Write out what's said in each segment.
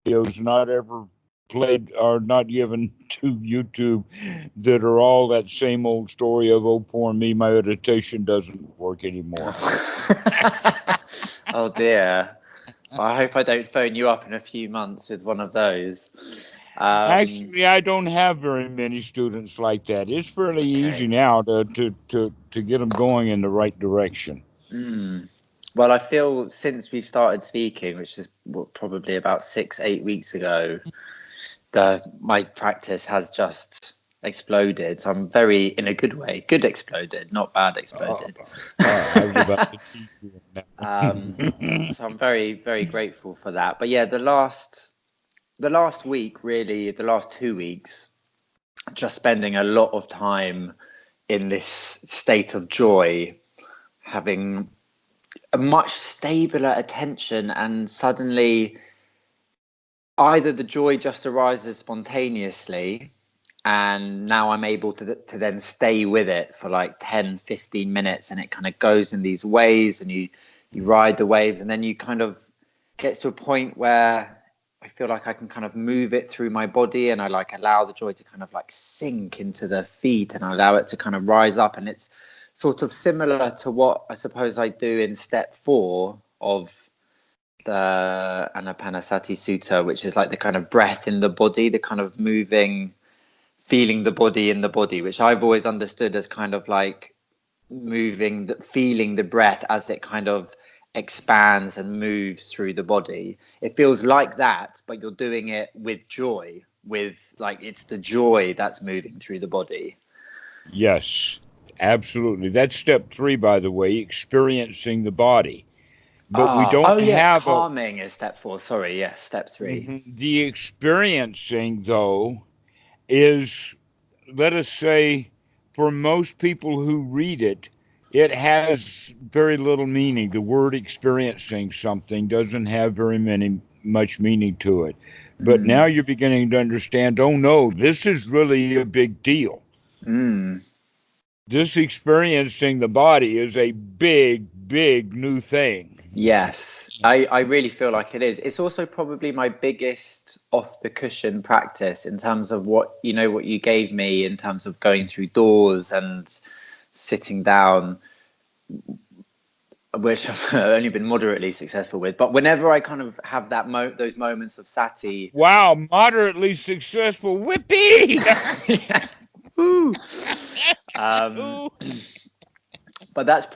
videos not ever played or not given to YouTube that are all that same old story of, oh, poor me, my meditation doesn't work anymore. Oh dear. Well, I hope I don't phone you up in a few months with one of those. Actually, I don't have very many students like that. It's fairly easy now to get them going in the right direction. Well, I feel since we've started speaking, which is probably about 6-8 weeks ago, my practice has just exploded. So I'm very, in a good way, good exploded, not bad exploded. I was about to teach you that. So I'm very, very grateful for that. But yeah, the last week, really, the last 2 weeks, just spending a lot of time in this state of joy, having a much stabler attention, and suddenly either the joy just arises spontaneously, and now I'm able to then stay with it for like 10-15 minutes, and it kind of goes in these waves, and you ride the waves, and then you kind of gets to a point where I feel like I can kind of move it through my body, and I like allow the joy to kind of like sink into the feet, and I allow it to kind of rise up. And it's sort of similar to what I suppose I do in step 4 of the Anapanasati Sutta, which is like the kind of breath in the body, the kind of moving, feeling the body in the body, which I've always understood as kind of like moving, feeling the breath as it kind of expands and moves through the body. It feels like that, but you're doing it with joy, with like it's the joy that's moving through the body. Yes, absolutely. That's step 3, by the way, experiencing the body. But we don't have calming is step 4. Sorry, yes, step 3. The experiencing, though, is, let us say, for most people who read it, it has very little meaning. The word experiencing something doesn't have very much meaning to it. But now you're beginning to understand, oh no, this is really a big deal. This experiencing the body is a big, big new thing. Yes, I really feel like it is. It's also probably my biggest off the cushion practice in terms of what you gave me in terms of going through doors and sitting down, which I've only been moderately successful with. But whenever I kind of have that those moments of sati. Wow, moderately successful. Whippy! Yeah. Woo. But that's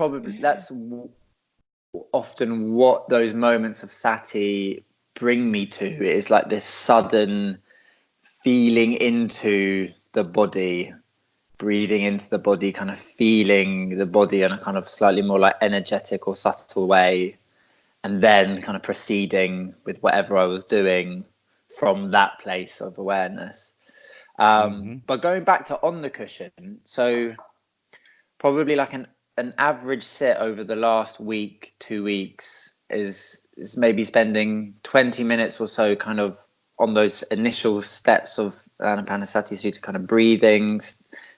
often what those moments of sati bring me to, is like this sudden feeling into the body, breathing into the body, kind of feeling the body in a kind of slightly more like energetic or subtle way, and then kind of proceeding with whatever I was doing from that place of awareness. But going back to on the cushion, so probably like an average sit over the last week, 2 weeks is maybe spending 20 minutes or so kind of on those initial steps of Anapanasati Sutta, kind of breathing,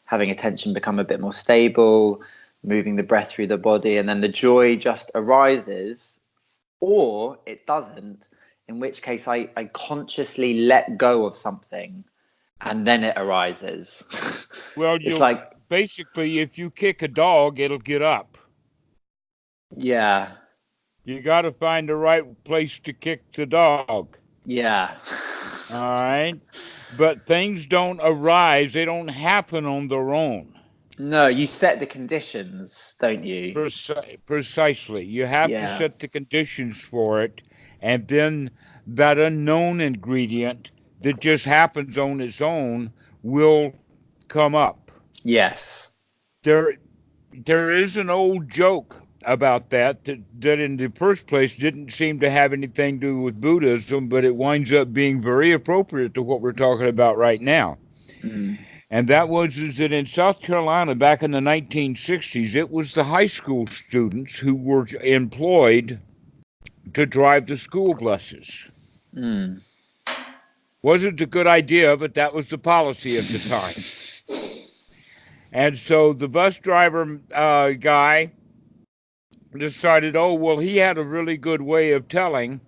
having attention become a bit more stable, moving the breath through the body, and then the joy just arises, or it doesn't, in which case I consciously let go of something and then it arises. Well, it's like basically, if you kick a dog, it'll get up. Yeah. You got to find the right place to kick the dog. Yeah. All right. But things don't arise. They don't happen on their own. No, you set the conditions, don't you? Precisely. You have to set the conditions for it. And then that unknown ingredient that just happens on its own will come up. Yes. There is an old joke about that in the first place didn't seem to have anything to do with Buddhism, but it winds up being very appropriate to what we're talking about right now. And that is that in South Carolina back in the 1960s, it was the high school students who were employed to drive the school buses. Wasn't a good idea, but that was the policy at the time. And so the bus driver guy decided, oh, well, he had a really good way of telling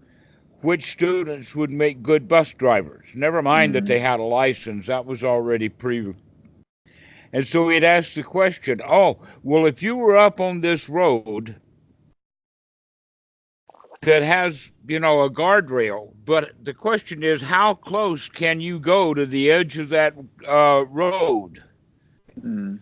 which students would make good bus drivers. Never mind that Mm. they had a license, that was already pre. And so he'd ask the question, oh, well, if you were up on this road that has, a guardrail, but the question is, how close can you go to the edge of that road? Mm.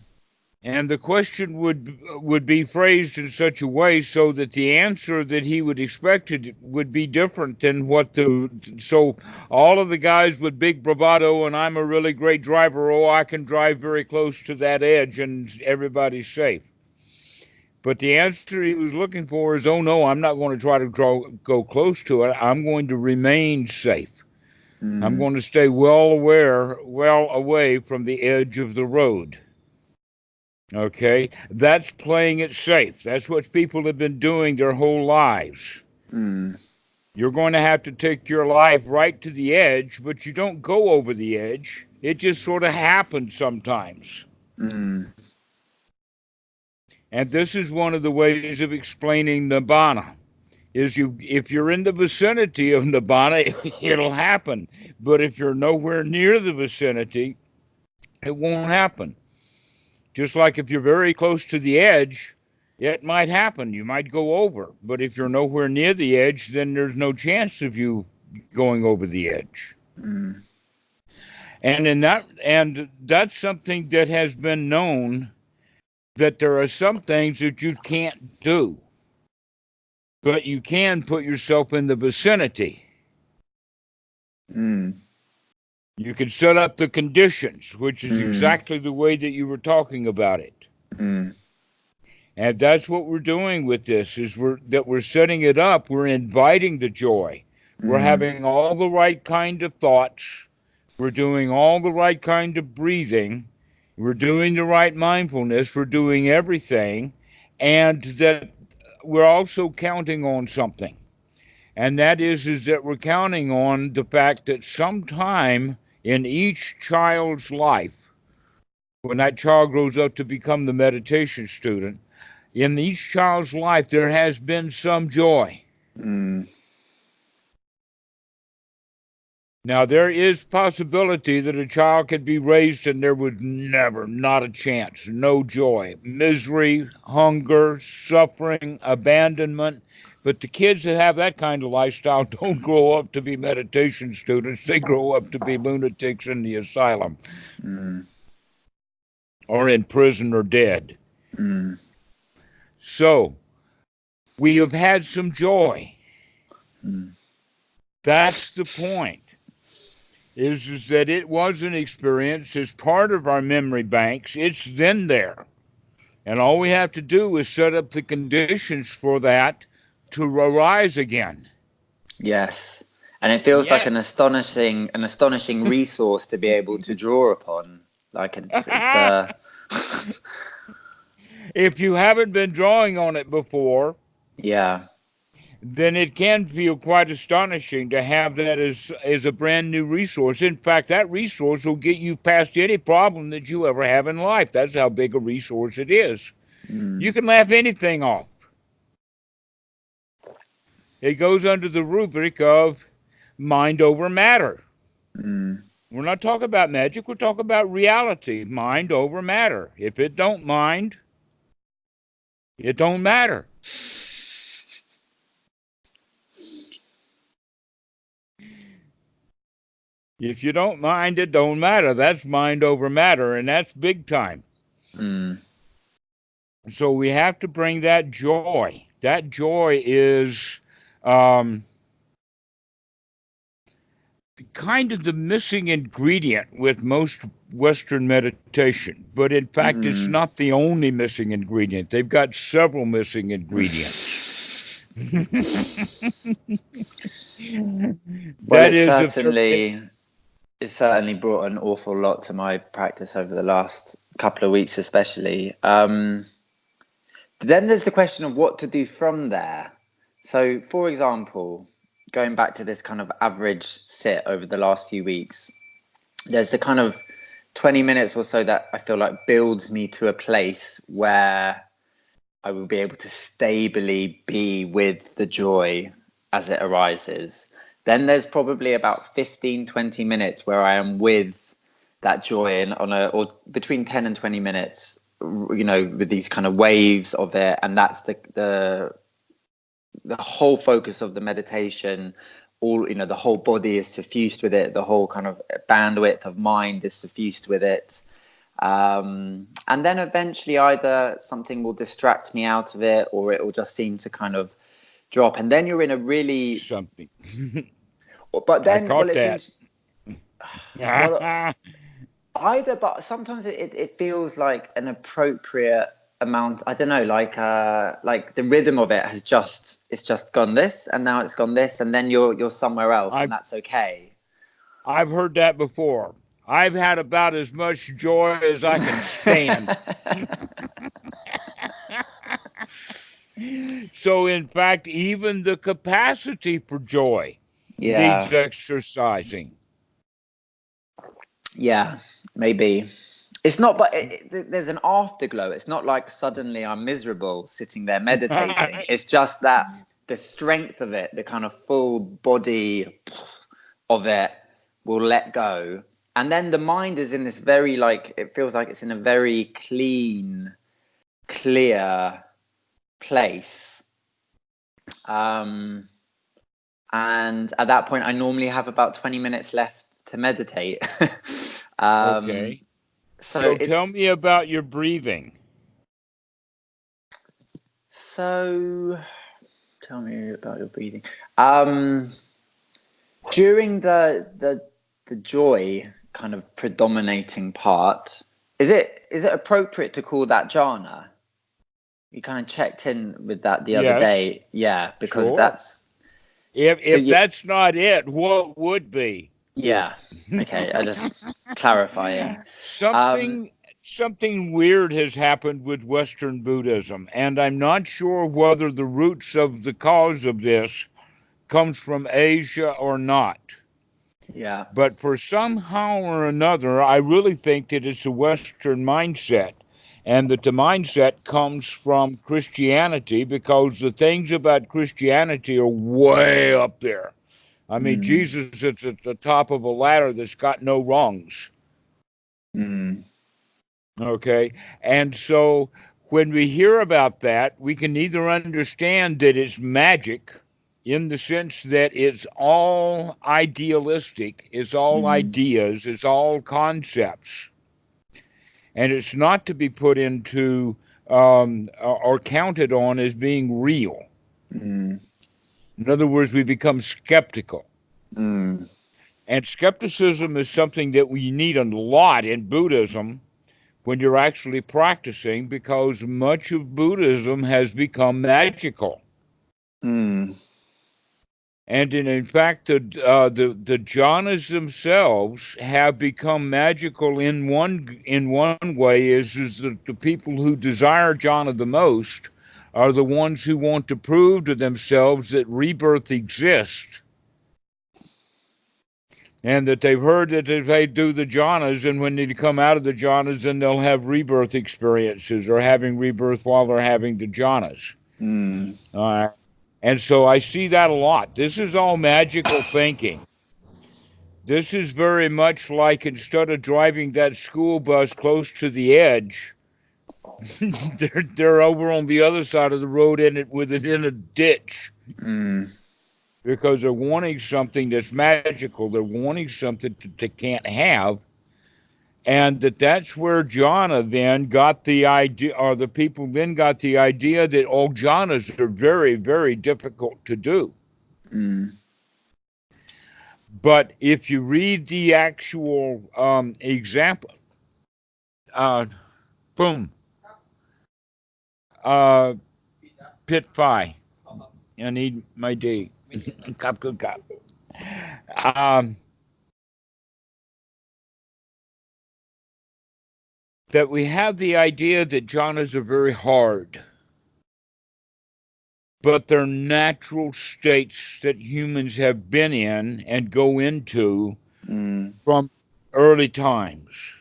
And the question would be phrased in such a way so that the answer that he would expect it would be different than what the so all of the guys with big bravado and I'm a really great driver, oh, I can drive very close to that edge and everybody's safe. But the answer he was looking for is, oh no, I'm not going to try to go close to it. I'm going to remain safe. I'm Mm. going to stay well away from the edge of the road. Okay, that's playing it safe. That's what people have been doing their whole lives. Mm. You're going to have to take your life right to the edge, but you don't go over the edge. It just sort of happens sometimes. Mm. And this is one of the ways of explaining nibbana. Is if you're in the vicinity of nibbana, it'll happen. But if you're nowhere near the vicinity, it won't happen. Just like if you're very close to the edge, it might happen. You might go over. But if you're nowhere near the edge, then there's no chance of you going over the edge. Mm. And that's something that has been known, that there are some things that you can't do, but you can put yourself in the vicinity. Mm. You can set up the conditions, which is Mm. exactly the way that you were talking about it. Mm. And that's what we're doing with this, is we're setting it up. We're inviting the joy. We're Mm. having all the right kind of thoughts. We're doing all the right kind of breathing. We're doing the right mindfulness. We're doing everything. And that we're also counting on something. And that is that we're counting on the fact that sometime in each child's life, when that child grows up to become the meditation student, in each child's life, there has been some joy. Mm. Now, there is possibility that a child could be raised and there was never, not a chance, no joy, misery, hunger, suffering, abandonment. But the kids that have that kind of lifestyle don't grow up to be meditation students. They grow up to be lunatics in the asylum Mm. or in prison or dead. Mm. So, we have had some joy. Mm. That's the point. Is that it was an experience. It's part of our memory banks. It's then there. And all we have to do is set up the conditions for that to arise again. Yes. And it feels like Yeah. an astonishing resource to be able to draw upon. Like it's If you haven't been drawing on it before, yeah. then it can feel quite astonishing to have that as a brand new resource. In fact, that resource will get you past any problem that you ever have in life. That's how big a resource it is. You Mm. can laugh anything off. It goes under the rubric of mind over matter. Mm. We're not talking about magic, we're talking about reality, mind over matter. If it don't mind, it don't matter. If you don't mind, it don't matter. That's mind over matter, and that's big time. Mm. So we have to bring that joy. That joy is um, kind of the missing ingredient with most Western meditation. But in fact, it's Mm. not the only missing ingredient. They've got several missing ingredients. Well, That is, if there, it's certainly brought an awful lot to my practice over the last couple of weeks, especially. But then there's the question of what to do from there. So, for example, going back to this kind of average sit over the last few weeks, there's the kind of 20 minutes or so that I feel like builds me to a place where I will be able to stably be with the joy as it arises. Then there's probably about 15, 20 minutes where I am with that joy, and or between 10 and 20 minutes, with these kind of waves of it. And that's the whole focus of the meditation. All, the whole body is suffused with it. The whole kind of bandwidth of mind is suffused with it. And then eventually either something will distract me out of it, or it will just seem to kind of drop. And then you're in a really something. But then, I caught it that. seems, well, either, but sometimes it feels like an appropriate amount. I don't know, like the rhythm of it it's just gone this, and now it's gone this, and then you're somewhere else, and that's okay. I've heard that before. I've had about as much joy as I can stand. So, in fact, even the capacity for joy Yeah, needs exercising. yeah, maybe. It's not, but there's an afterglow. It's not like suddenly I'm miserable sitting there meditating. It's just that the strength of it, the kind of full body of it will let go. And then the mind is in this very, it feels like it's in a very clean, clear place. And at that point, I normally have about 20 minutes left to meditate. Okay. So tell me about your breathing. So tell me about your breathing. During the joy kind of predominating part, is it appropriate to call that jhana? You kind of checked in with that the other Yes. day. Yeah, because Sure. that's if that's not it, what would be? Yeah. Okay, I just clarifying. Something weird has happened with Western Buddhism, and I'm not sure whether the roots of the cause of this comes from Asia or not. Yeah. But for somehow or another, I really think that it's a Western mindset, and that the mindset comes from Christianity, because the things about Christianity are way up there. I mean, Jesus is at the top of a ladder that's got no rungs. Okay. And so when we hear about that, we can either understand that it's magic in the sense that it's all idealistic, it's all ideas, it's all concepts, and it's not to be put into or counted on as being real. In other words, we become skeptical. And skepticism is something that we need a lot in Buddhism when you're actually practicing, because much of Buddhism has become magical. And in fact, the jhanas themselves have become magical in one way. Is that the people who desire jhana the most are the ones who want to prove to themselves that rebirth exists, and that they've heard that if they do the jhanas, and when they come out of the jhanas, then they'll have rebirth experiences, or having rebirth while they're having the jhanas. And so I see that a lot. This is all magical thinking. This is very much like, instead of driving that school bus close to the edge, they're over on the other side of the road in a ditch. Because they're wanting something that's magical. They're wanting something that they can't have. And that's where jhana then got the idea, or the people then got the idea, that all jhanas are very, very difficult to do. But if you read the actual example, boom, pit pie. I need my D. Cup, good cup. That we have the idea that jhanas are very hard, but they're natural states that humans have been in and go into from early times.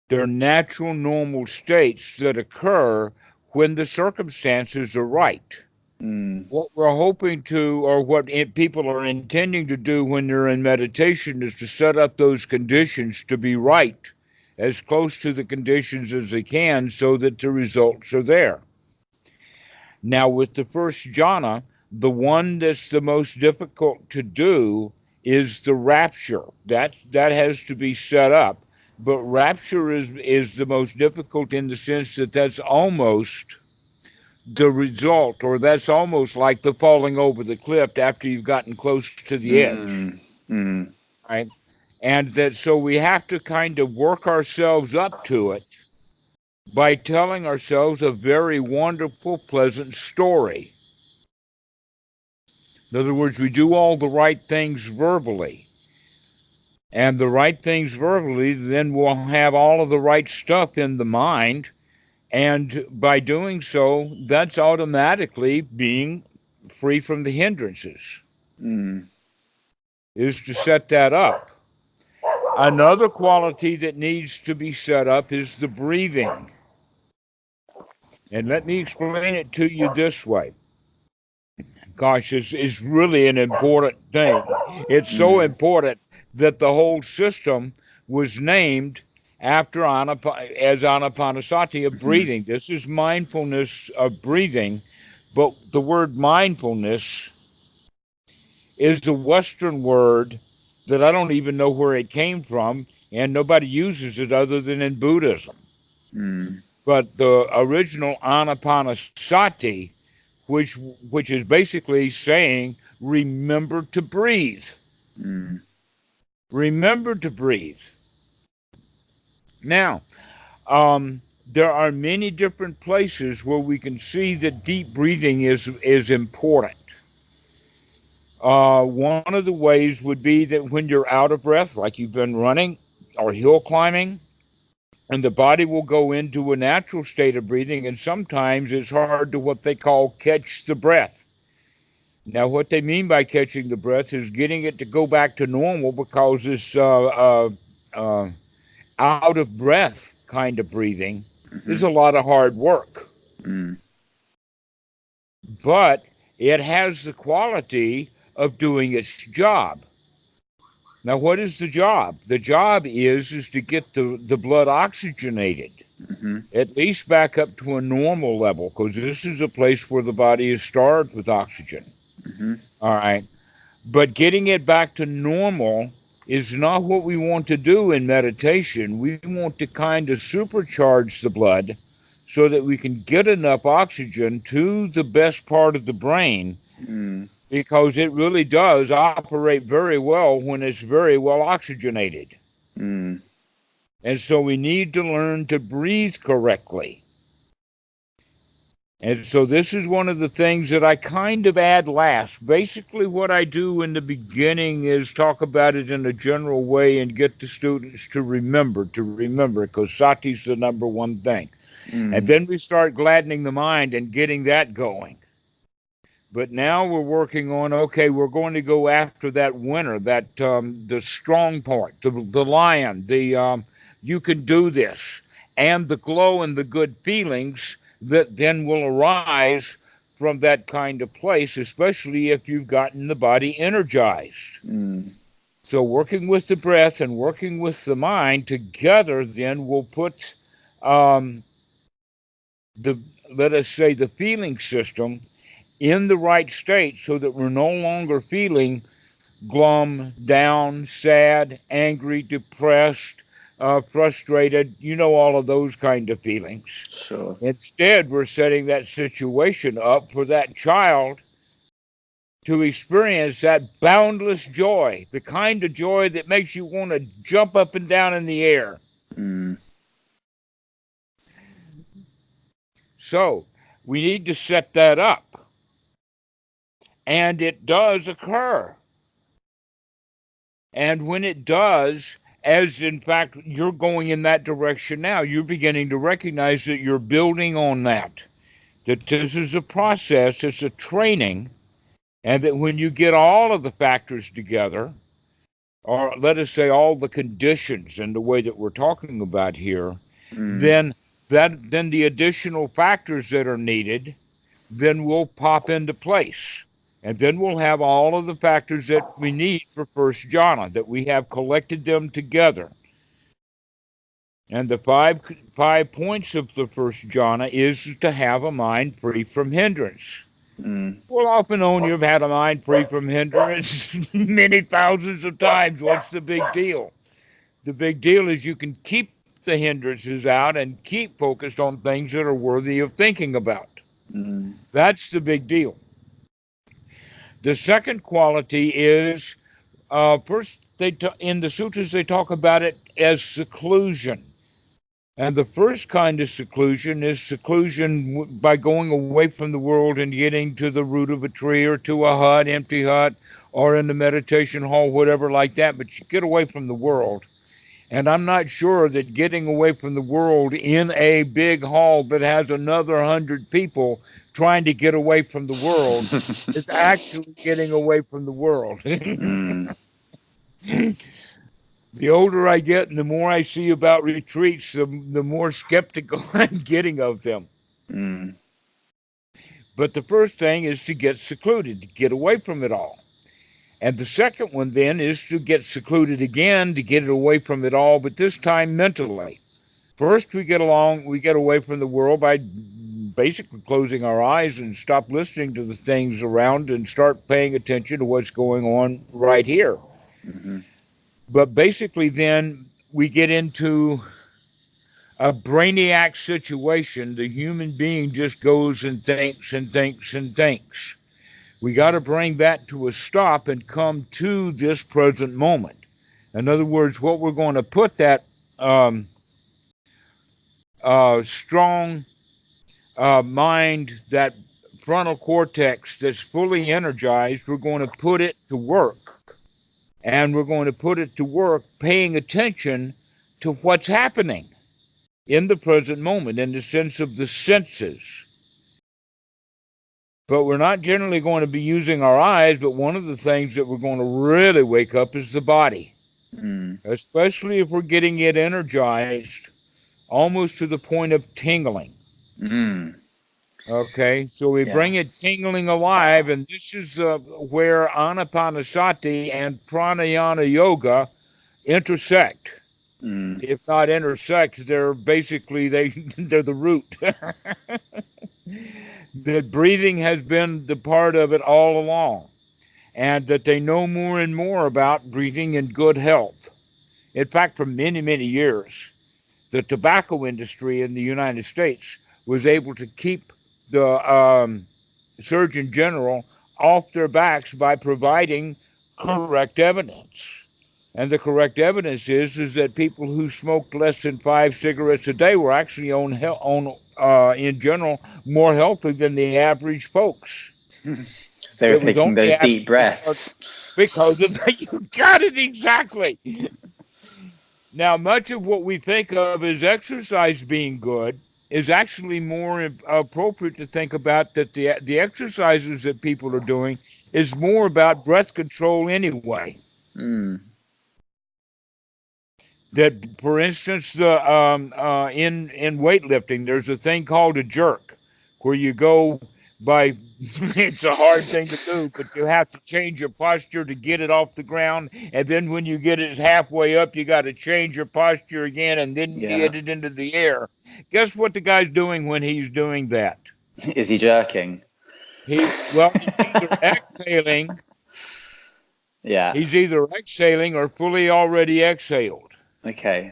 They're natural, normal states that occur when the circumstances are right. Mm. What we're hoping to, or what people are intending to do when they're in meditation, is to set up those conditions to be right, as close to the conditions as they can, so that the results are there. Now, with the first jhana, the one that's the most difficult to do is the rapture. That has to be set up. But rapture is the most difficult in the sense that that's almost the result, or that's almost like the falling over the cliff after you've gotten close to the edge, Mm. Mm. right? And that so we have to kind of work ourselves up to it by telling ourselves a very wonderful, pleasant story. In other words, we do all the right things verbally. And the right things verbally, then we'll have all of the right stuff in the mind. And by doing so, that's automatically being free from the hindrances, Mm. is to set that up. Another quality that needs to be set up is the breathing. And let me explain it to you this way. Gosh, it's really an important thing. It's so Mm. important that the whole system was named after as anapanasati of Mhm. breathing. This is mindfulness of breathing, but the word mindfulness is a Western word that I don't even know where it came from, and nobody uses it other than in Buddhism. Mm. But the original anapanasati, which which is basically saying remember to breathe. Mm. Remember to breathe. Now, there are many different places where we can see that deep breathing is important. One of the ways would be that when you're out of breath, like you've been running or hill climbing, and the body will go into a natural state of breathing, and sometimes it's hard to what they call catch the breath. Now, what they mean by catching the breath is getting it to go back to normal, because this uh, out of breath kind of breathing is Mhm. a lot of hard work. Mm. But it has the quality of doing its job. Now, what is the job? The job is to get the blood oxygenated, Mhm. at least back up to a normal level, because this is a place where the body is starved with oxygen. Mhm. All right. But getting it back to normal is not what we want to do in meditation. We want to kind of supercharge the blood so that we can get enough oxygen to the best part of the brain, Mm. because it really does operate very well when it's very well oxygenated. Mm. And so we need to learn to breathe correctly. And so this is one of the things that I kind of add last. Basically, what I do in the beginning is talk about it in a general way and get the students to remember, because sati's the number one thing. And Mm. then we start gladdening the mind and getting that going. But now we're working on, okay, we're going to go after that winner, that the strong part, the lion, the you can do this, and the glow and the good feelings that then will arise from that kind of place, especially if you've gotten the body energized. Mm. So working with the breath and working with the mind together then will put um, the, let us say, the feeling system in the right state, so that we're no longer feeling glum, down, sad, angry, depressed, frustrated, all of those kind of feelings. Sure. Instead, we're setting that situation up for that child to experience that boundless joy, the kind of joy that makes you want to jump up and down in the air. Mm. So, we need to set that up. And it does occur. And when it does, as in fact you're going in that direction now, you're beginning to recognize that you're building on that. That this is a process, it's a training, and that when you get all of the factors together, or let us say all the conditions in the way that we're talking about here, Mm. then then the additional factors that are needed then we'll pop into place. And then we'll have all of the factors that we need for first jhana, that we have collected them together. And the five points of the first jhana is to have a mind free from hindrance. Mm. Well, off and on, you've had a mind free from hindrance many thousands of times. What's the big deal? The big deal is you can keep the hindrances out and keep focused on things that are worthy of thinking about. Mm. That's the big deal. The second quality is first, in the sutras, they talk about it as seclusion. And the first kind of seclusion is seclusion by going away from the world and getting to the root of a tree or to a hut, empty hut, or in the meditation hall, whatever like that. But you get away from the world. And I'm not sure that getting away from the world in a big hall that has another 100 people trying to get away from the world is actually getting away from the world. Mm. The older I get and the more I see about retreats, the more skeptical I'm getting of them. Mm. But the first thing is to get secluded, to get away from it all. And the second one then is to get secluded again, to get it away from it all, but this time mentally. First, we get away from the world by basically closing our eyes and stop listening to the things around and start paying attention to what's going on right here. Mm-hmm. But basically, then we get into a brainiac situation. The human being just goes and thinks and thinks and thinks. We got to bring that to a stop and come to this present moment. In other words, what we're going to put that um, strong mind, that frontal cortex that's fully energized, we're going to put it to work. And we're going to put it to work paying attention to what's happening in the present moment in the sense of the senses. But we're not generally going to be using our eyes, but one of the things that we're going to really wake up is the body, Mm. especially if we're getting it energized almost to the point of tingling. Mm. Okay, so we Yeah. bring it tingling alive, and this is where anapanasati and pranayama yoga intersect. Mm. If not intersect, they're basically they're the root. That breathing has been the part of it all along, and that they know more and more about breathing in good health. In fact, for many, many years, the tobacco industry in the United States was able to keep the Surgeon General off their backs by providing correct evidence. And the correct evidence is that people who smoked less than 5 cigarettes a day were actually in general more healthy than the average folks. So we're It was taking only those after deep they started, breaths. because of that. You got it exactly. Now, much of what we think of as exercise being good is actually more appropriate to think about that the exercises that people are doing is more about breath control anyway. Mm. That, for instance, in weightlifting, there's a thing called a jerk, where you go by. It's a hard thing to do, but you have to change your posture to get it off the ground, and then when you get it halfway up, you got to change your posture again, and then you Yeah. get it into the air. Guess what the guy's doing when he's doing that? Is he jerking? He's either exhaling, Yeah. or fully already exhaled. Okay.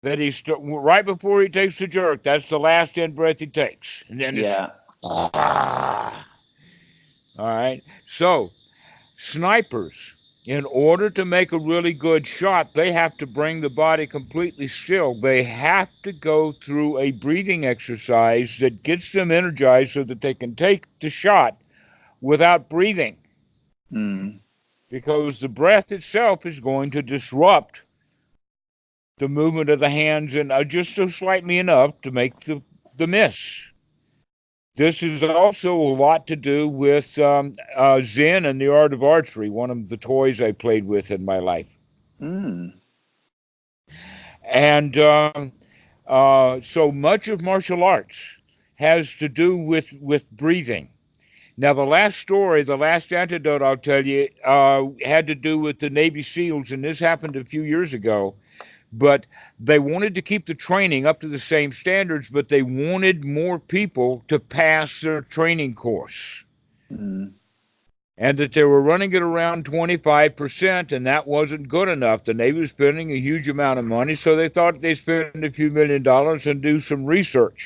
That right before he takes the jerk. That's the last in breath he takes, and then it's Yeah. ah. All right. So snipers, in order to make a really good shot, they have to bring the body completely still. They have to go through a breathing exercise that gets them energized so that they can take the shot without breathing, Mm. because the breath itself is going to disrupt the movement of the hands and just so slightly enough to make the miss. This is also a lot to do with Zen and the art of archery, one of the toys I played with in my life. Mm. And so much of martial arts has to do with breathing. Now, the last story, the last antidote I'll tell you, had to do with the Navy SEALs, and this happened a few years ago. But they wanted to keep the training up to the same standards, but they wanted more people to pass their training course. Mm. And that they were running it around 25%, and that wasn't good enough. The Navy was spending a huge amount of money, so they thought they'd spend a few $1 million and do some research.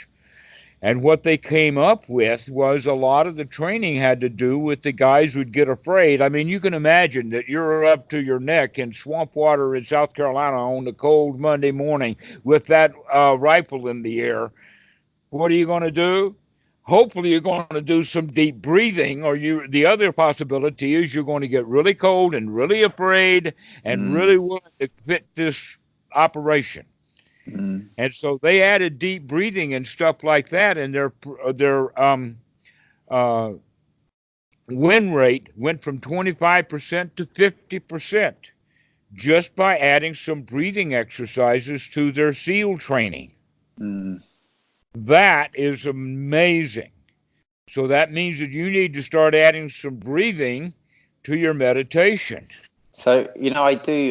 And what they came up with was a lot of the training had to do with the guys would get afraid. I mean, you can imagine that you're up to your neck in swamp water in South Carolina on a cold Monday morning with that rifle in the air. What are you going to do? Hopefully, you're going to do some deep breathing, or the other possibility is you're going to get really cold and really afraid and Mm. really willing to fit this operation. Mm. And so they added deep breathing and stuff like that, and their uh, win rate went from 25% to 50% just by adding some breathing exercises to their SEAL training. Mm. That is amazing. So that means that you need to start adding some breathing to your meditation. So,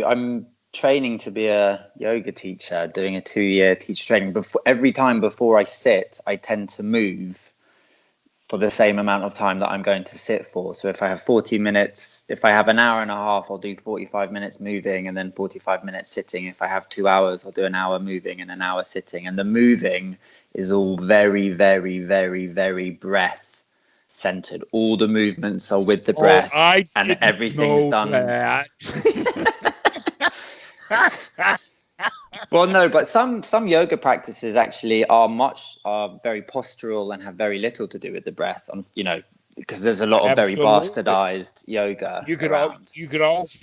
I'm training to be a yoga teacher, doing a 2-year teacher training. Every time before I sit, I tend to move for the same amount of time that I'm going to sit for. So if I have 40 minutes, if I have an hour and a half, I'll do 45 minutes moving and then 45 minutes sitting. If I have 2 hours, I'll do an hour moving and an hour sitting. And the moving is all very, very, very, very breath centered. All the movements are with the Oh, breath I and didn't everything's know done. that. Well, no, but some yoga practices actually are very postural and have very little to do with the breath. Because there's a lot of very Absolutely. bastardized yoga You could al- around.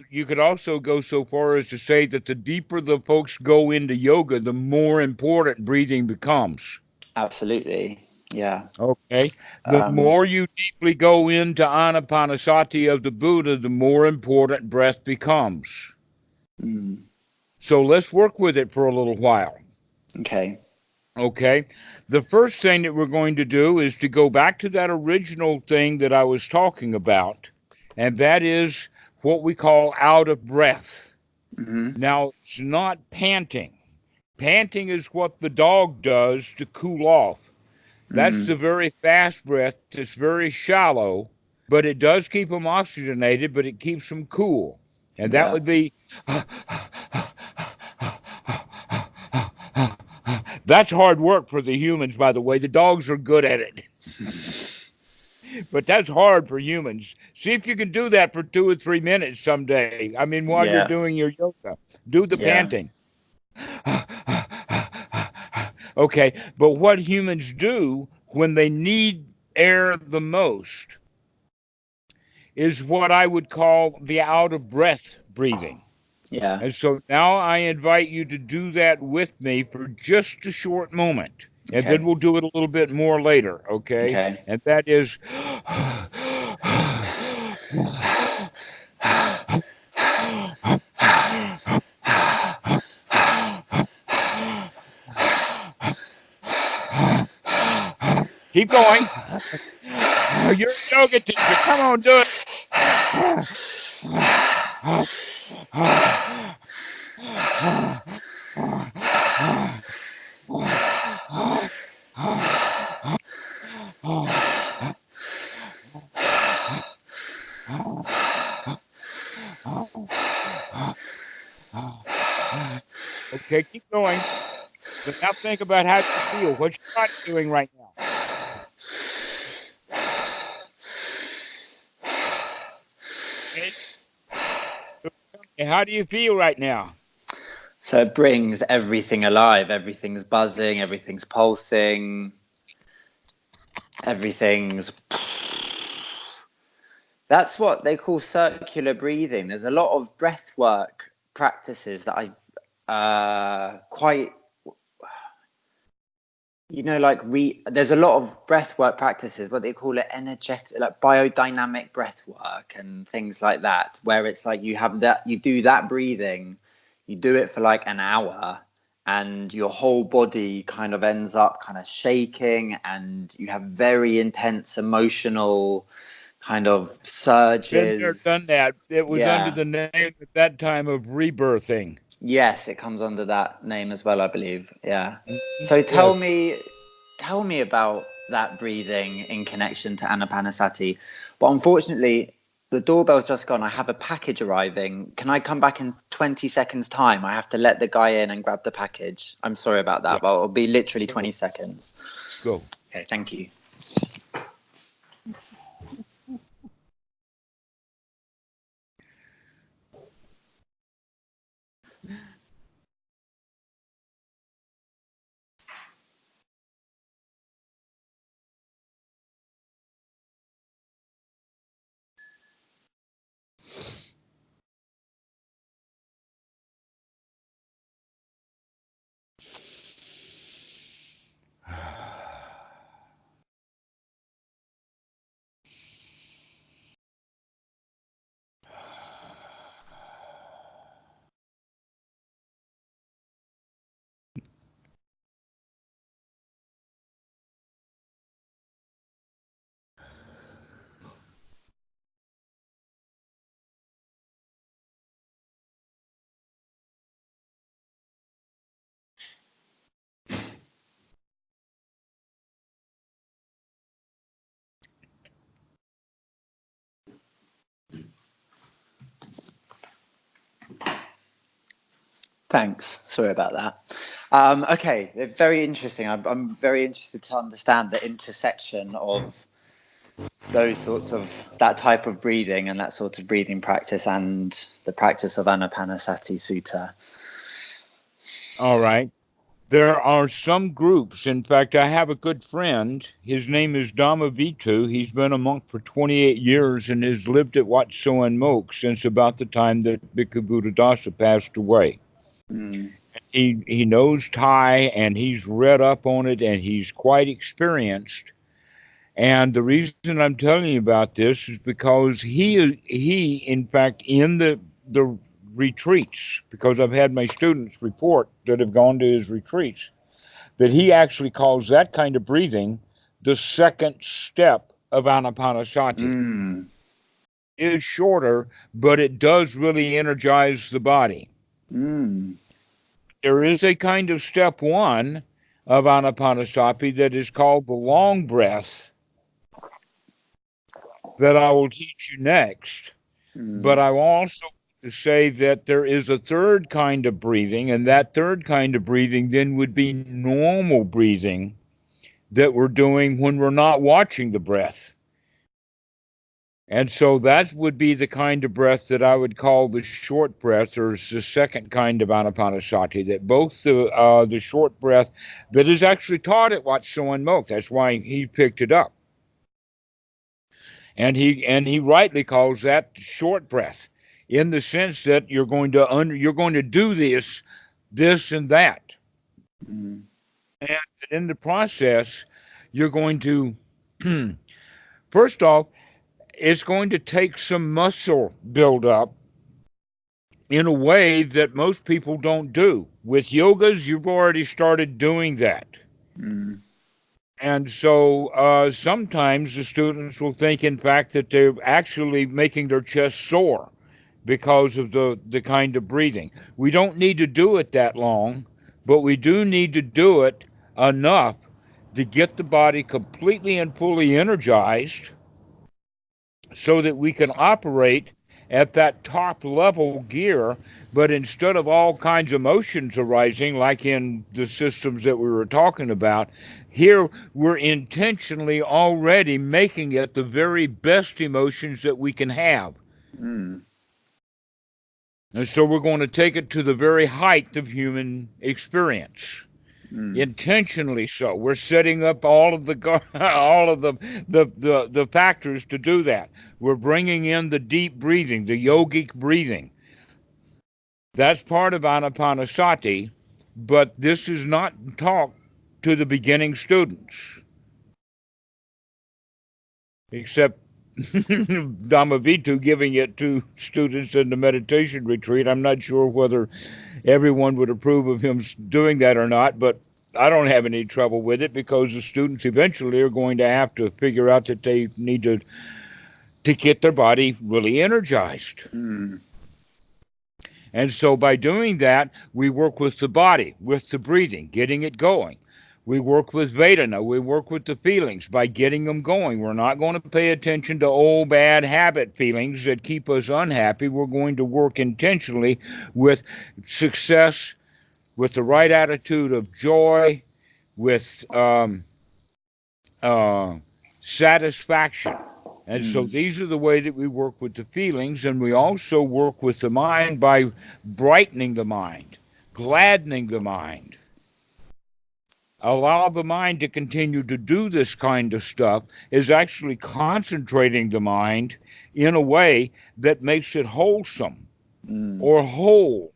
you could also go so far as to say that the deeper the folks go into yoga, the more important breathing becomes. Absolutely, yeah. Okay. The Um, more you deeply go into anapanasati of the Buddha, the more important breath becomes. mm, So let's work with it for a little while. okay. Okay. The first thing that we're going to do is to go back to that original thing that I was talking about, and that is what we call out of breath. Hmm. Now, it's not panting. Panting is what the dog does to cool off. That's Mm, the very fast breath. It's very shallow, but it does keep them oxygenated, but it keeps them cool. And that yeah. would be that's hard work for the humans, by the way. The dogs are good at it, but that's hard for humans. See if you can do that for 2 or 3 minutes someday. I mean, while you're Yeah. doing your yoga, do the Yeah. panting. Okay, but what humans do when they need air the most is what I would call the out of breath breathing. Yeah. And so now I invite you to do that with me for just a short moment. And then Okay. we'll do it a little bit more later, okay? Okay. And that is keep going. You're a yoga teacher. Come on, do it. Okay, keep going. But now think about how you feel. What's your body doing right now? Okay, so tell me, how do you feel right now? So it brings everything alive. Everything's buzzing. Everything's pulsing. Everything's. That's what they call circular breathing. There's a lot of breath work practices that I quite, there's a lot of breath work practices, what they call it energetic, like biodynamic breath work and things like that, where it's like you do that breathing, you do it for like an hour, and your whole body kind of ends up kind of shaking, and you have very intense emotional kind of Been there, done surges. that. It was under Yeah. the name at that time of rebirthing. Yes, it comes under that name as well, I believe. Yeah. Mhm. So Yes. tell me about that breathing in connection to anapanasati. But unfortunately, the doorbell's just gone. I have a package arriving. Can I come back in 20 seconds time? I have to let the guy in and grab the package. I'm sorry about Yeah. that, but it'll be literally 20 Go. seconds. Go. Okay, thank you. Thanks. Sorry about that. Okay, very interesting. I'm very interested to understand the intersection of those sorts of that type of breathing and that sort of breathing practice and the practice of anapanasati sutta. All right. There are some groups. In fact, I have a good friend. His name is Dhammarato. He's been a monk for 28 years and has lived at Wat Soen Mok since about the time that Bhikkhu Buddhadasa passed away. Mm, He knows Thai and he's read up on it and he's quite experienced. And the reason I'm telling you about this is because he in fact in the retreats, because I've had my students report that have gone to his retreats, that he actually calls that kind of breathing the second step of anapanasati. mm, It is shorter, but it does really energize the body. mm, There is a kind of step one of anapanasati that is called the long breath that I will teach you next. But mm, I will also to say that there is a third kind of breathing, and that third kind of breathing then would be normal breathing that we're doing when we're not watching the breath. And so that would be the kind of breath that I would call the short breath, or the second kind of anapanasati. That both the short breath that is actually taught at Wat Soen Mok. That's why he picked it up, and he rightly calls that short breath, in the sense that you're going to do this and that, mm, and in the process, you're going to first off, it's going to take some muscle buildup in a way that most people don't do. With yogas, you've already started doing that. mm, And so sometimes the students will think, in fact, that they're actually making their chest sore because of the kind of breathing. We don't need to do it that long, but we do need to do it enough to get the body completely and fully energized so that we can operate at that top level gear. But instead of all kinds of motions arising, like in the systems that we were talking about, here we're intentionally already making it the very best emotions that we can have. mm, And so we're going to take it to the very height of human experience. mm, Intentionally so. We're setting up all of the all of the factors to do that. We're bringing in the deep breathing, the yogic breathing. That's part of anapanasati, but this is not taught to the beginning students, except Dhamma giving it to students in the meditation retreat. I'm not sure whether everyone would approve of him doing that or not, but I don't have any trouble with it because the students eventually are going to have to figure out that they need to get their body really energized. Mm. And so by doing that, we work with the body, with the breathing, getting it going. We work with Vedana. We work with the feelings by getting them going. We're not going to pay attention to old bad habit feelings that keep us unhappy. We're going to work intentionally with success, with the right attitude of joy, with uh, satisfaction. And so Mm. these are the way that we work with the feelings, and we also work with the mind by brightening the mind, gladdening the mind. Allow the mind to continue to do this kind of stuff is actually concentrating the mind in a way that makes it wholesome Mm. or whole,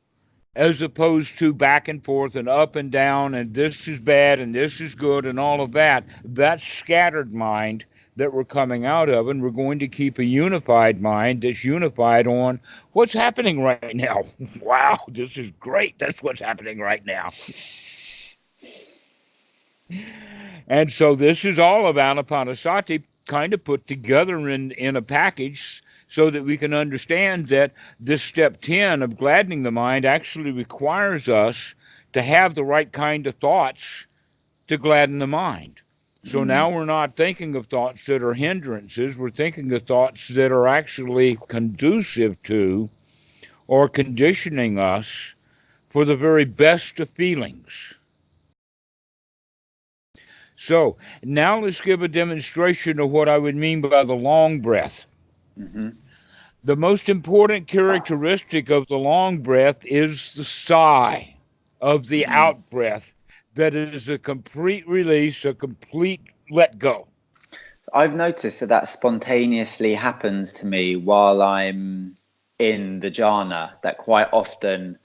as opposed to back and forth and up and down and this is bad and this is good and all of that. That scattered mind that we're coming out of, and we're going to keep a unified mind that's unified on what's happening right now. Wow, this is great. That's what's happening right now. And so this is all of anapanasati kind of put together in a package so that we can understand that this step 10 of gladdening the mind actually requires us to have the right kind of thoughts to gladden the mind. So Mm. now we're not thinking of thoughts that are hindrances, we're thinking of thoughts that are actually conducive to or conditioning us for the very best of feelings. So now let's give a demonstration of what I would mean by the long breath. Mm-hmm. The most important characteristic of the long breath is the sigh of the Mm. out breath, that is a complete release, a complete let go. I've noticed that that spontaneously happens to me while I'm in the jhana, that quite often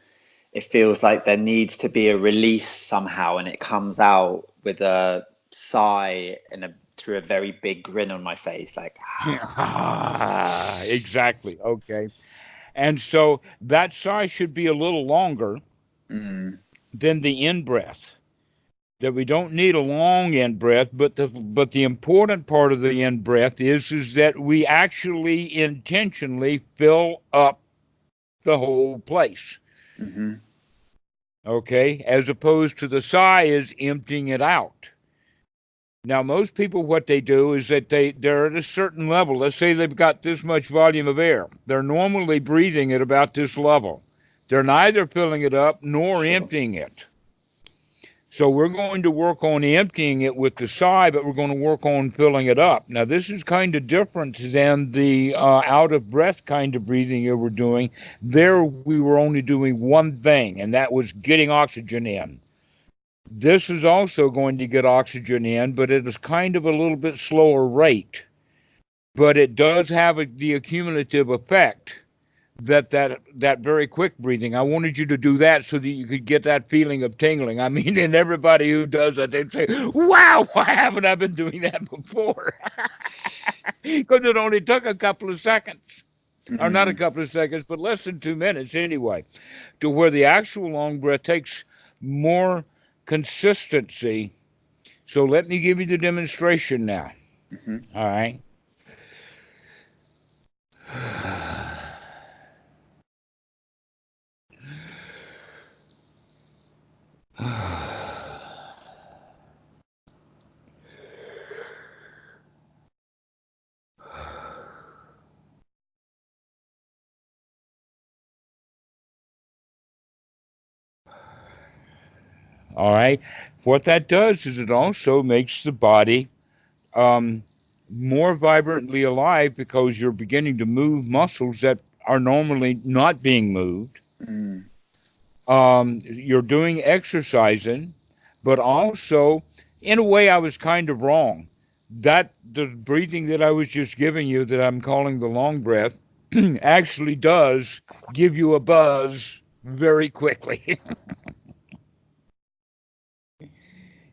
it feels like there needs to be a release somehow, and it comes out with a sigh and through a very big grin on my face, like, Exactly. Okay. And so that sigh should be a little longer mm, than the in breath. That we don't need a long in breath, but the important part of the in breath is that we actually intentionally fill up the whole place. mm-hmm, Okay, as opposed to the sigh is emptying it out. Now, most people, what they do is that they're at a certain level. Let's say they've got this much volume of air. They're normally breathing at about this level. They're neither filling it up nor sure. emptying it. So we're going to work on emptying it with the sigh, but we're going to work on filling it up. Now, this is kind of different than the out of breath kind of breathing that we're doing. There, we were only doing one thing, and that was getting oxygen in. This is also going to get oxygen in, but it is kind of a little bit slower rate. But it does have the accumulative effect that very quick breathing. I wanted you to do that so that you could get that feeling of tingling. I mean, and everybody who does that, they say, "Wow, why haven't I been doing that before?" Because it only took a couple of seconds, or not a Mm. couple of seconds, but less than 2 minutes anyway, to where the actual long breath takes more consistency. So let me give you the demonstration now. Mm-hmm. All right. All right. What that does is it also makes the body um, more vibrantly alive because you're beginning to move muscles that are normally not being moved. Mm. You're doing exercising, but also, in a way, I was kind of wrong. That the breathing that I was just giving you, that I'm calling the long breath, actually does give you a buzz very quickly.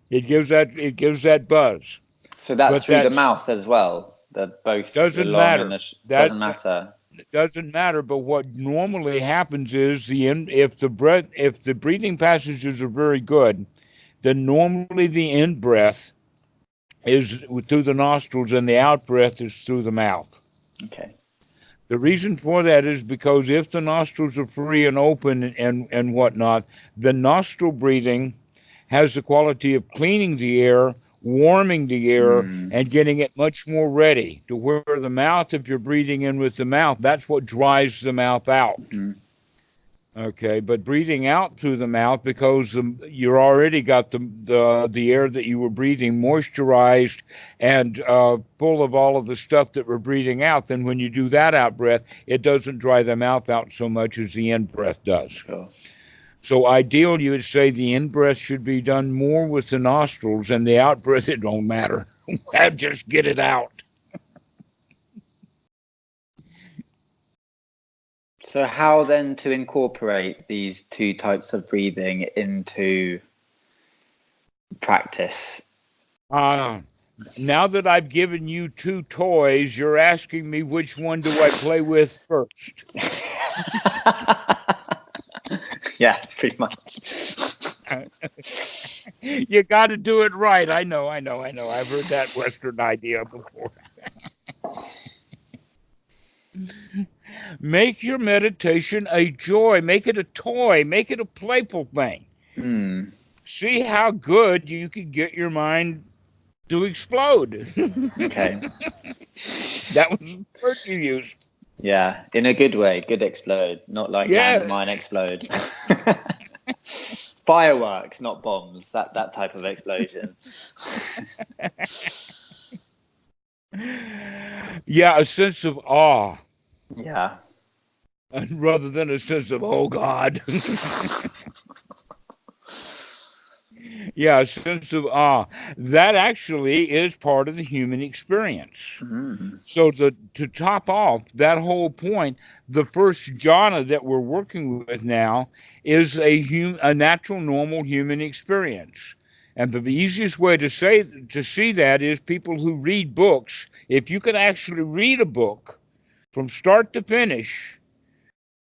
It gives that buzz. So that's But through the that's mouth as well. both the Doesn't long and matter. the That doesn't matter. doesn't matter. But what normally happens is if the breathing passages are very good, then normally the in breath is through the nostrils and the out breath is through the mouth. Okay. The reason for that is because if the nostrils are free and open and whatnot, the nostril breathing has the quality of cleaning the air, warming the air, Mm. and getting it much more ready to where the mouth, if you're breathing in with the mouth, that's what dries the mouth out. Mm. Okay, but breathing out through the mouth because you're already got the air that you were breathing moisturized and full of all of the stuff that we're breathing out. Then when you do that out breath, it doesn't dry the mouth out so much as the in breath does. Sure. So ideally, you would say the in breath should be done more with the nostrils, and the out breath it don't matter. Just get it out. So how then to incorporate these two types of breathing into practice? Now that I've given you two toys, you're asking me which one do I play with first? Yeah, pretty much. You got to do it right. I know. I've heard that Western idea before. Make your meditation a joy. Make it a toy. Make it a playful thing. Mm. See how good you can get your mind to explode. Okay. That was the word you used. Yeah, in a good way. Good explode, not like Yeah. landmine explode. Fireworks, not bombs. That type of explosion. Yeah, a sense of awe Yeah. rather than a sense of, oh God. Yeah, a sense of awe. That actually is part of the human experience. Mm. So to top off that whole point, the first jhana that we're working with now is a natural, normal human experience. And the easiest way to see that is people who read books. If you could actually read a book from start to finish,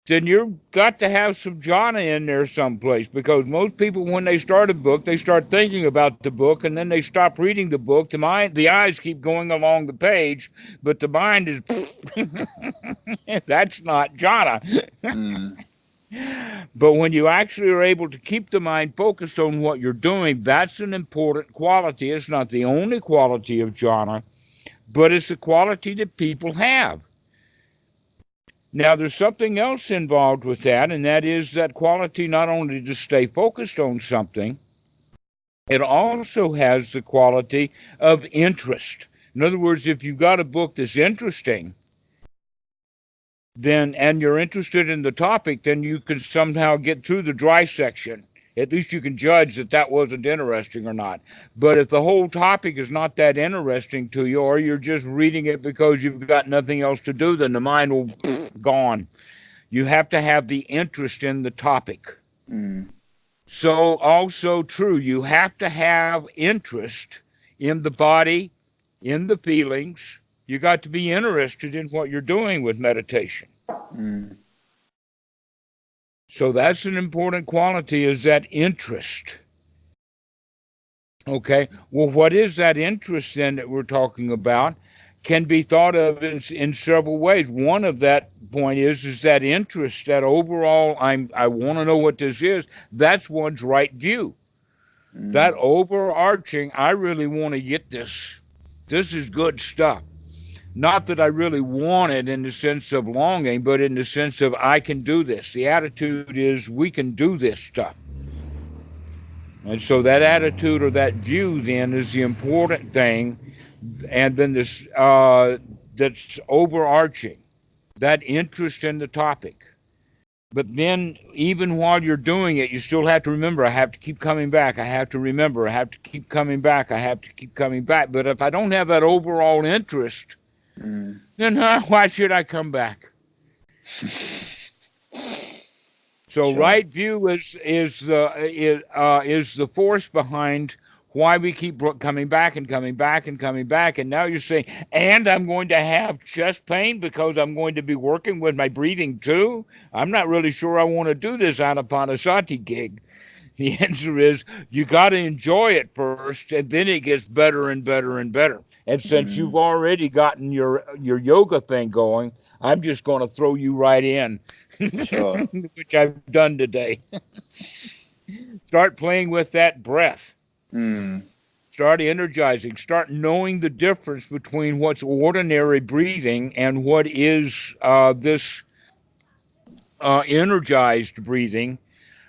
then you've got to have some jhana in there someplace because most people, when they start a book, they start thinking about the book and then they stop reading the book. The eyes keep going along the page, but the mind is, that's not jhana. Mm. But when you actually are able to keep the mind focused on what you're doing, that's an important quality. It's not the only quality of jhana, but it's a quality that people have. Now, there's something else involved with that, and that is that quality not only to stay focused on something, it also has the quality of interest. In other words, if you've got a book that's interesting, then and you're interested in the topic, then you can somehow get through the dry section. At least you can judge that that wasn't interesting or not. But if the whole topic is not that interesting to you, or you're just reading it because you've got nothing else to do, then the mind will gone. You have to have the interest in the topic. Mm. So, also true, you have to have interest in the body, in the feelings. You got to be interested in what you're doing with meditation. Mm. So that's an important quality is that interest. Okay. Well, what is that interest then that we're talking about? Can be thought of in several ways. One of that point is that interest, that overall, I want to know what this is. That's one's right view. That Mm. overarching, I really want to get this. This is good stuff. Not that I really want it in the sense of longing, but in the sense of I can do this. The attitude is we can do this stuff. And so that attitude or that view then is the important thing. And then this that's overarching, that interest in the topic. But then, even while you're doing it, you still have to remember, I have to keep coming back. I have to remember, I have to keep coming back. I have to keep coming back. But if I don't have that overall interest, Mm. then why should I come back? So Sure. right view is the force behind why we keep coming back and coming back and coming back. And now you're saying, and I'm going to have chest pain because I'm going to be working with my breathing too. I'm not really sure I want to do this anapanasati gig. The answer is you got to enjoy it first, and then it gets better and better and better. And since you've Mm, already gotten your yoga thing going, I'm just going to throw you right in, sure. which I've done today. Start playing with that breath. Mm, Start energizing. Start knowing the difference between what's ordinary breathing and what is this energized breathing,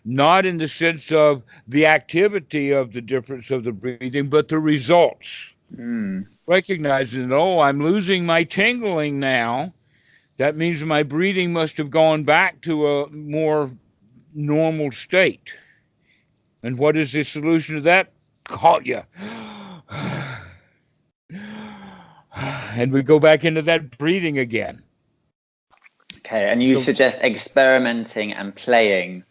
not in the sense of the activity of the difference of the breathing, but the results. mm, Recognizing, oh, I'm losing my tingling now. That means my breathing must have gone back to a more normal state. And what is the solution to that? Call you. And we go back into that breathing again. okay, and you So, suggest experimenting and playing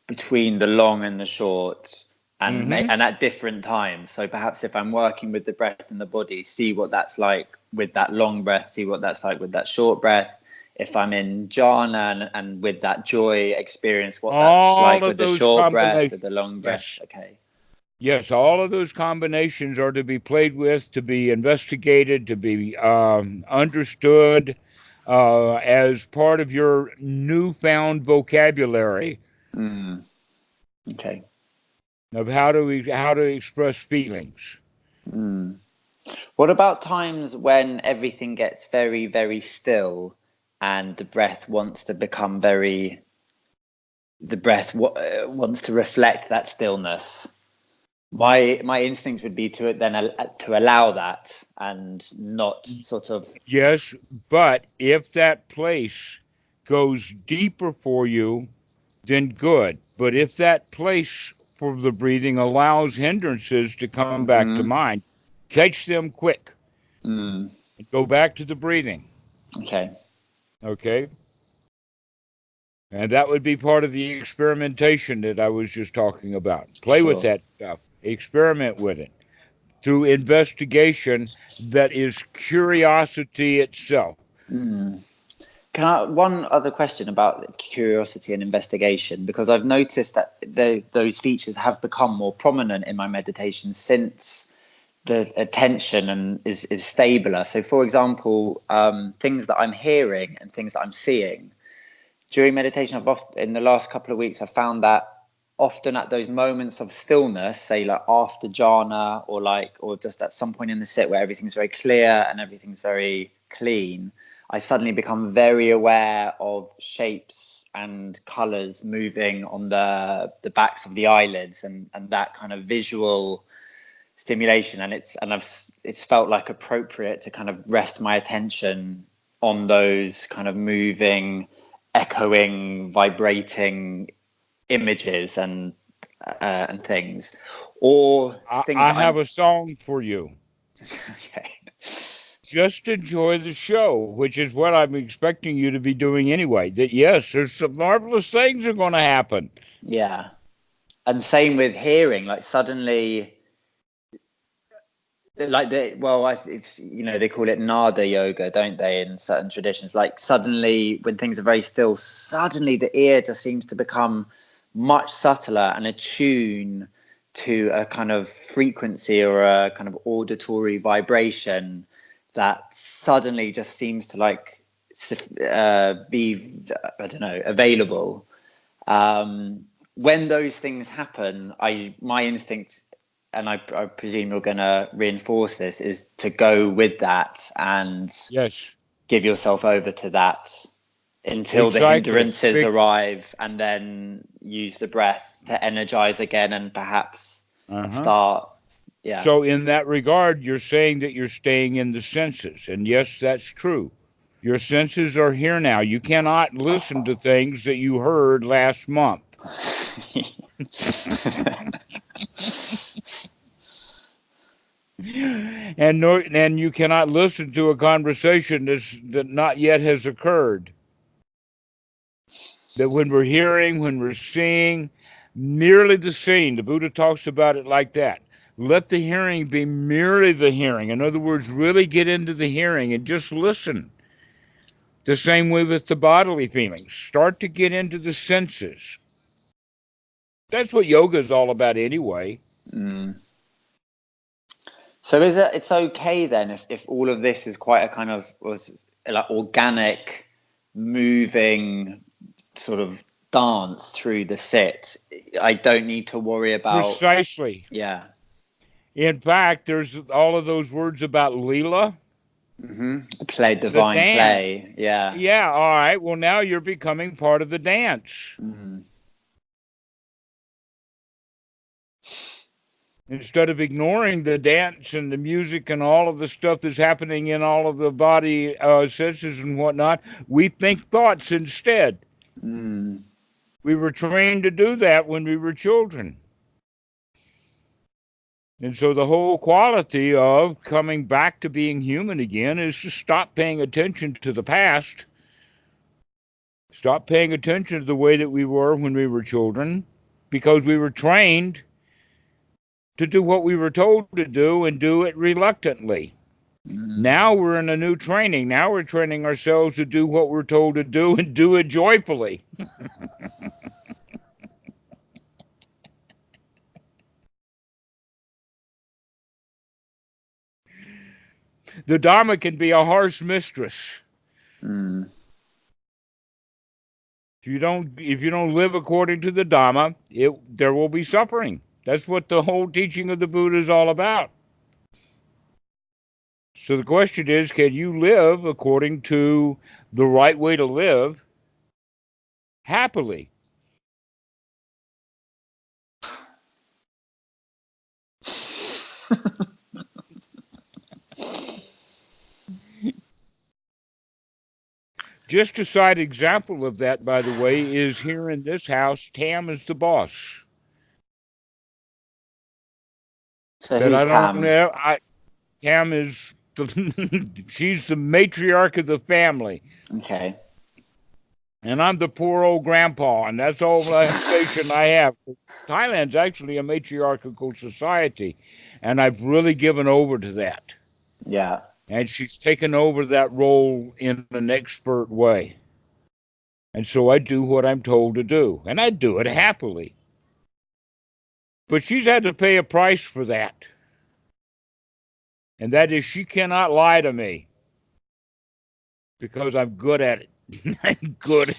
between the long and the short, mm-hmm. and at different times. So perhaps if I'm working with the breath in the body, see what that's like with that long breath, see what that's like with that short breath. If I'm in jhana and with that joy, experience what that's All like of with the those short breath, with combinations. the long breath. Yes. Okay. Yes, all of those combinations are to be played with, to be investigated, to be understood as part of your newfound vocabulary Mm, okay. of how to express feelings. Mm. What about times when everything gets very, very still and the breath wants to become very, the breath wants to reflect that stillness? My instinct would be to then to allow that and not sort of. Yes, but if that place goes deeper for you, then good. But if that place for the breathing allows hindrances to come back to Mhm. mind, catch them quick Mm, and go back to the breathing. okay. Okay. And that would be part of the experimentation that I was just talking about. Play with Sure. that stuff, experiment with it through investigation that is curiosity itself. Mm. Can I one other question about curiosity and investigation, because I've noticed that those features have become more prominent in my meditation since the attention and is stabler. So, for example, things that I'm hearing and things that I'm seeing during meditation, in the last couple of weeks, I've found that often at those moments of stillness, say like after jhana or just at some point in the sit where everything's very clear and everything's very clean, I suddenly become very aware of shapes and colors moving on the backs of the eyelids and that kind of visual stimulation. And it's felt like appropriate to kind of rest my attention on those kind of moving, echoing, vibrating images and things, or things I that I'm. have a song for you. Okay. Just enjoy the show, which is what I'm expecting you to be doing anyway. That yes, there's some marvelous things are going to happen. Yeah, and same with hearing. Like suddenly, like it's they call it nada yoga, don't they, in certain traditions? Like suddenly, when things are very still, suddenly the ear just seems to become much subtler and attune to a kind of frequency or a kind of auditory vibration that suddenly just seems to be, I don't know, available. When those things happen, my instinct, and I presume you're going to reinforce this, is to go with that and Yes, give yourself over to that until the exactly. hindrances arrive, and then use the breath to energize again and perhaps Uh-huh. start. Yeah. So, in that regard, you're saying that you're staying in the senses. And yes, that's true. Your senses are here now. You cannot listen to things that you heard last month. And you cannot listen to a conversation that not yet has occurred. That when we're hearing, when we're seeing, merely the seeing, the Buddha talks about it like that. Let the hearing be merely the hearing. In other words, really get into the hearing and just listen. The same way with the bodily feelings. Start to get into the senses. That's what yoga is all about anyway. Mm. So is it's okay then if all of this is quite a kind of was like organic, moving sort of dance through the sit? I don't need to worry about, Precisely. yeah. In fact, there's all of those words about Leela, Play, the divine dance. play, yeah. Yeah, all right. Well, now you're becoming part of the dance. Mm. Instead of ignoring the dance and the music and all of the stuff that's happening in all of the body senses and whatnot, we think thoughts instead. Mm. We were trained to do that when we were children. And so the whole quality of coming back to being human again is to stop paying attention to the past, stop paying attention to the way that we were when we were children, because we were trained to do what we were told to do and do it reluctantly. Mm. Now we're in a new training. Now we're training ourselves to do what we're told to do and do it joyfully. The Dhamma can be a harsh mistress. Mm. If you don't live according to the Dhamma, there will be suffering. That's what the whole teaching of the Buddha is all about. So the question is, can you live according to the right way to live happily? Just a side example of that, by the way, is here in this house, Tam is the boss. So That who's I don't Tam? know. Tam is she's the matriarch of the family, Okay. and I'm the poor old grandpa, and that's all the information I have. Thailand's actually a matriarchal society, and I've really given over to that. Yeah. And she's taken over that role in an expert way. And so I do what I'm told to do, and I do it happily. But she's had to pay a price for that, and that is she cannot lie to me because I'm good at it. I'm good.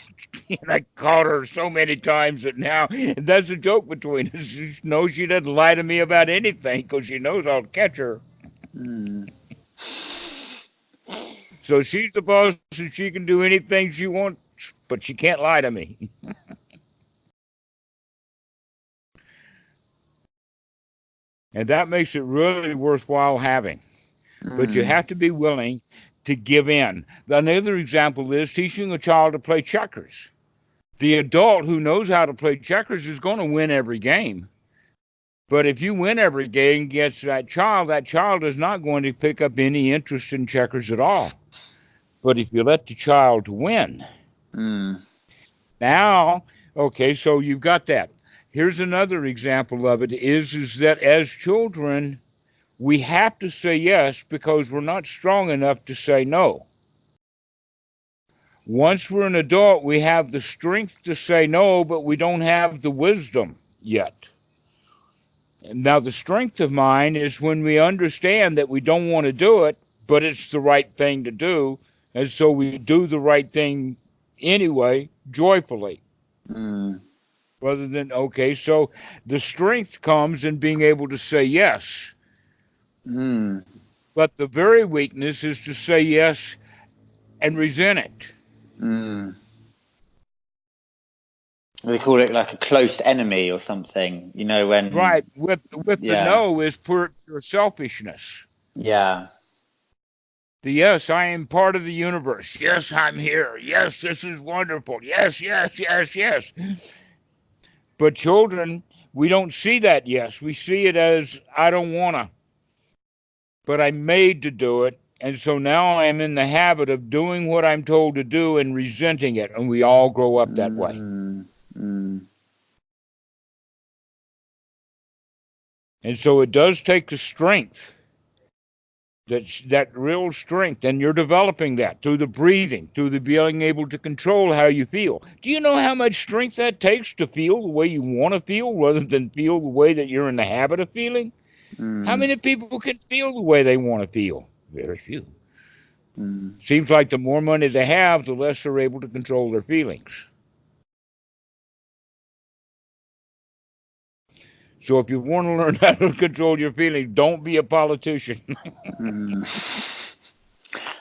And I caught her so many times that now, and that's a joke between us. She knows she doesn't lie to me about anything because she knows I'll catch her. Mm. So she's the boss and she can do anything she wants, but she can't lie to me. And that makes it really worthwhile having. But you Mm. have to be willing to give in. Another example is teaching a child to play checkers. The adult who knows how to play checkers is going to win every game. But if you win every game against that child is not going to pick up any interest in checkers at all. But if you let the child win, Mm. now, okay, so you've got that. Here's another example of it is that as children, we have to say yes because we're not strong enough to say no. Once we're an adult, we have the strength to say no, but we don't have the wisdom yet. Now, the strength of mind is when we understand that we don't want to do it, but it's the right thing to do. And so we do the right thing anyway, joyfully, Mm. rather than, okay, so the strength comes in being able to say yes. Mm. But the very weakness is to say yes and resent it. Mm. They call it like a close enemy or something, you know, when, Right. With the yeah, no is pure selfishness. yeah. The yes, I am part of the universe. Yes, I'm here. Yes, this is wonderful. Yes, yes, yes, yes. But children, we don't see that yes. We see it as I don't wanna, but I'm made to do it. And so now I'm in the habit of doing what I'm told to do and resenting it. And we all grow up that way. Mm. Mm. And so it does take the strength, that real strength, and you're developing that through the breathing, through the being able to control how you feel. Do you know how much strength that takes to feel the way you want to feel rather than feel the way that you're in the habit of feeling? How Mm, many people can feel the way they want to feel? Very few. mm. Seems like the more money they have, the less they're able to control their feelings. So if you want to learn how to control your feelings, don't be a politician.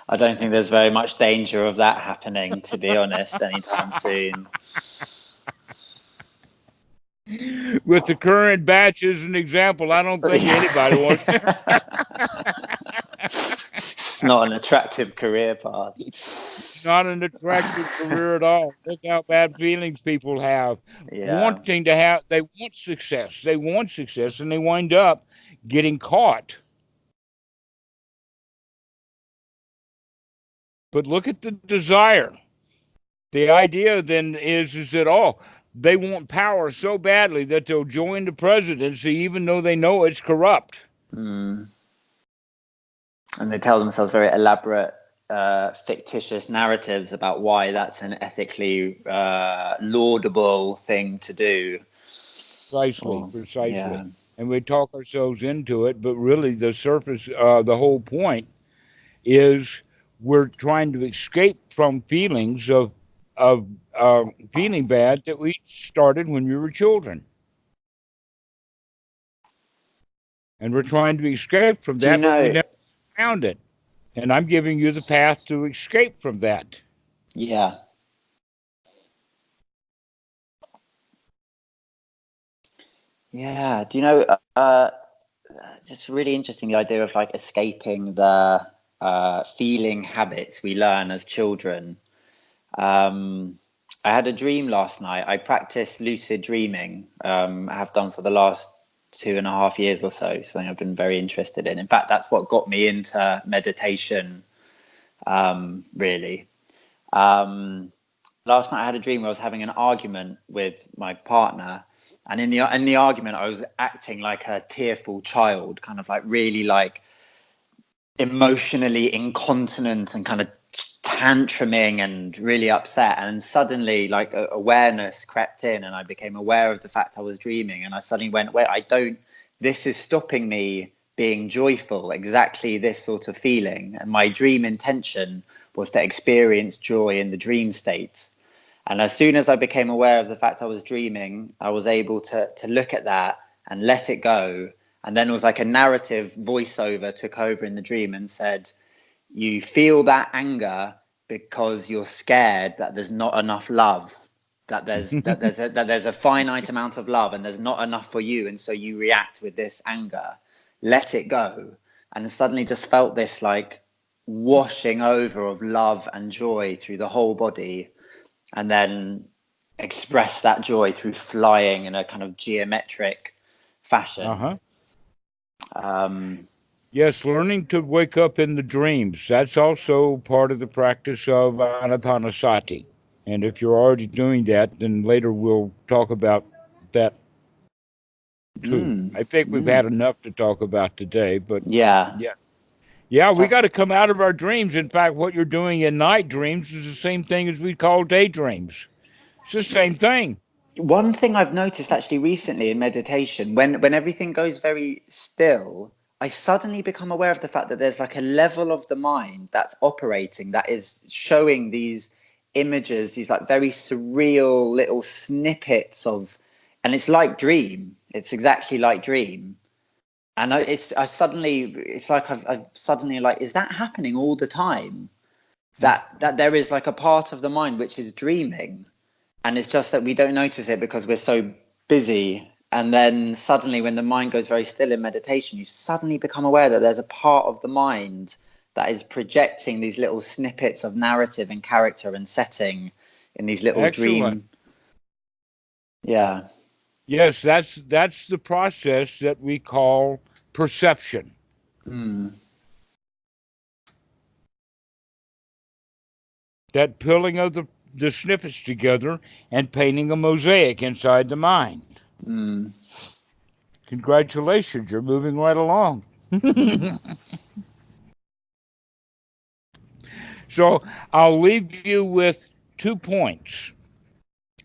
I don't think there's very much danger of that happening, to be honest, anytime soon. With the current batch as an example, I don't think anybody wants. It's not an attractive career path. Not an attractive career at all. Look how bad feelings people have. Yeah. Wanting to have, they want success. They want success, and they wind up getting caught. But look at the desire. The idea then is that, oh, they want power so badly that they'll join the presidency even though they know it's corrupt. Mm. And they tell themselves very elaborate, fictitious narratives about why that's an ethically laudable thing to do. Precisely, Oh, yeah. precisely. And we talk ourselves into it, but really the surface, the whole point is we're trying to escape from feelings of feeling bad that we started when we were children, and we're trying to escape from Do you that, but we know? never found it. And I'm giving you the path to escape from that. Yeah. Yeah. Do you know? It's really interesting, the idea of like escaping the feeling habits we learn as children. Um, I had a dream last night. I practice lucid dreaming. I have done for the last 2.5 years or so. Something I've been very interested in. In fact, that's what got me into meditation. Really. Um, Last night I had a dream where I was having an argument with my partner, and in the argument I was acting like a tearful child, kind of like really like emotionally incontinent and kind of tantruming and really upset. And suddenly like awareness crept in, and I became aware of the fact I was dreaming, and I suddenly went, wait, I don't, this is stopping me being joyful, exactly this sort of feeling. And my dream intention was to experience joy in the dream state. And as soon as I became aware of the fact I was dreaming, I was able to look at that and let it go. And then it was like a narrative voiceover took over in the dream and said, you feel that anger because you're scared that there's not enough love, that there's a finite amount of love and there's not enough for you, and so you react with this anger. Let it go. And suddenly just felt this like washing over of love and joy through the whole body, and then express that joy through flying in a kind of geometric fashion. Uh-huh. Um, Yes, learning to wake up in the dreams. That's also part of the practice of anapanasati. And if you're already doing that, then later we'll talk about that too. mm, I think we've mm, had enough to talk about today, but yeah, yeah. Yeah, we that's got to come out of our dreams. In fact, what you're doing in night dreams is the same thing as we call daydreams. It's the same thing. one thing I've noticed actually recently in meditation. When everything goes very still, I suddenly become aware of the fact that there's like a level of the mind that's operating, that is showing these images, these like very surreal little snippets of, and it's like dream. It's exactly like dream. And it's like I've suddenly like, is that happening all the time? That there is like a part of the mind which is dreaming, and it's just that we don't notice it because we're so busy. And then suddenly when the mind goes very still in meditation, you suddenly become aware that there's a part of the mind that is projecting these little snippets of narrative and character and setting in these little Excellent. dream. Yeah. Yes, that's the process that we call perception. Mm, That pulling of the snippets together and painting a mosaic inside the mind. mm, Congratulations, you're moving right along. So I'll leave you with 2 points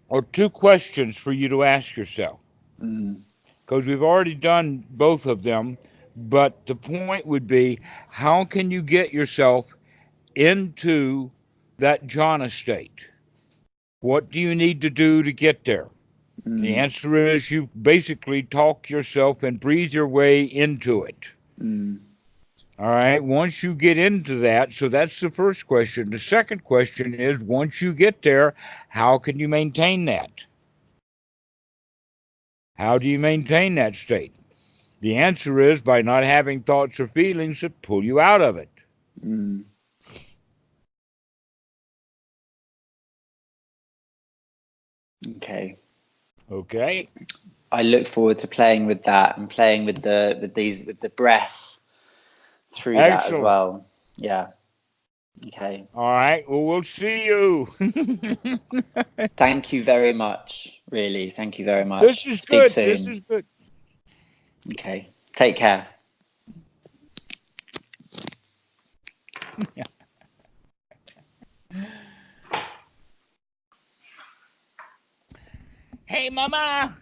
or 2 questions for you to ask yourself, Mm. because we've already done both of them. But the point would be, how can you get yourself into that jhana state? What do you need to do to get there? The Mm. answer is you basically talk yourself and breathe your way into it. Mm. All right. Once you get into that, so that's the first question. The second question is, once you get there, how can you maintain that? How do you maintain that state? The answer is by not having thoughts or feelings that pull you out of it. Mm. Okay. Okay. I look forward to playing with that and playing with the breath through that as Excellent. well. Yeah. Okay. All right. Well, we'll see you. Thank you very much. Really. Thank you very This much. is Speak good. This soon. is good. Okay. Take care. Hey, mama.